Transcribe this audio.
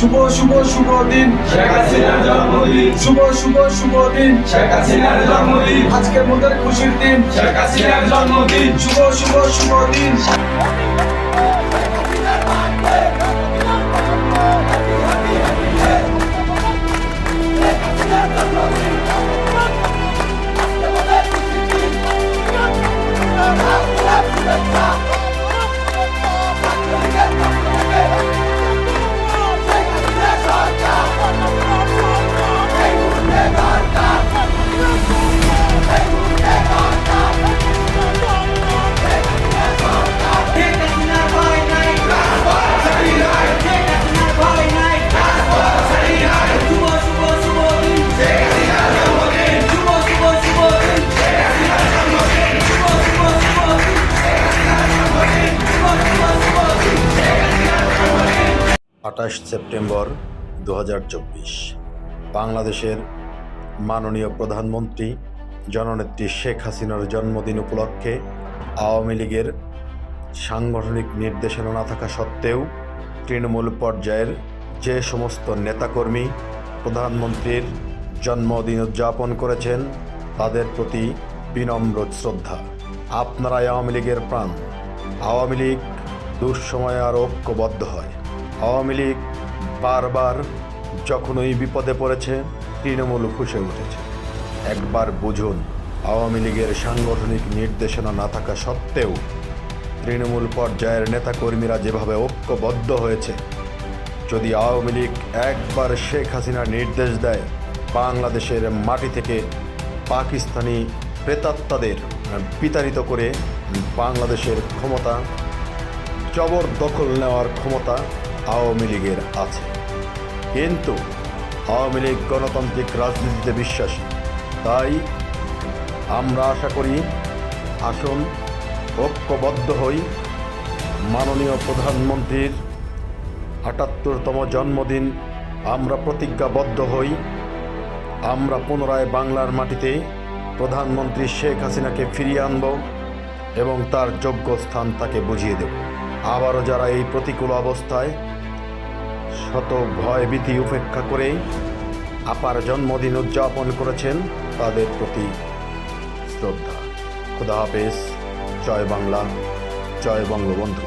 শুভ শুভ শুভ দিন শেখ হাসিনার জন্মদিন, শুভ শুভ শুভ দিন শেখ হাসিনার জন্মদিন, আজকের মোদের খুশির দিন শেখ হাসিনার জন্মদিন। শুভ শুভ শুভ দিন সেপ্টেম্বর 2024 বাংলাদেশের মাননীয় প্রধানমন্ত্রী জননেত্রী শেখ হাসিনার জন্মদিন উপলক্ষে আওয়ামী লীগের সাংগঠনিক নির্দেশনা না থাকা সত্ত্বেও তৃণমূল পর্যায়ের যে সমস্ত নেতাকর্মী প্রধানমন্ত্রীর জন্মদিন উদযাপন করেছেন তাদের প্রতি বিনম্র শ্রদ্ধা। আপনারাই আওয়ামী লীগের প্রাণ। আওয়ামী লীগ দুঃসময়ে আরও ঐক্যবদ্ধ হয়। আওয়ামী লীগ বারবার যখনই বিপদে পড়েছে তৃণমূল ফুঁসে উঠেছে। একবার বুঝুন, আওয়ামী লীগের সাংগঠনিক নির্দেশনা না থাকা সত্ত্বেও তৃণমূল পর্যায়ের নেতাকর্মীরা যেভাবে ঐক্যবদ্ধ হয়েছে, যদি আওয়ামী লীগ একবার শেখ হাসিনার নির্দেশ দেয় বাংলাদেশের মাটি থেকে পাকিস্তানি প্রেতাত্মাদের বিতাড়িত করে বাংলাদেশের ক্ষমতা জবরদখল নেওয়ার ক্ষমতা আওয়ামী লীগের আছে। কিন্তু আওয়ামী লীগ গণতান্ত্রিক রাজনীতিতে বিশ্বাসী। তাই আমরা আশা করি আসুন ঐক্যবদ্ধ হই, মাননীয় প্রধানমন্ত্রীর ৭৮তম জন্মদিন আমরা প্রতিজ্ঞাবদ্ধ হই। আমরা পুনরায় বাংলার মাটিতে প্রধানমন্ত্রী শেখ হাসিনাকে ফিরিয়ে আনব এবং তার যোগ্য স্থান তাকে বুঝিয়ে দেব। আবারও যারা এই প্রতিকূল অবস্থায় শত ভয় ভীতি উপেক্ষা করে আপার জন্মদিন উদযাপন করেছেন তাদের প্রতি শ্রদ্ধা। খোদা হাফেজ। জয় বাংলা, জয় বঙ্গবন্ধু।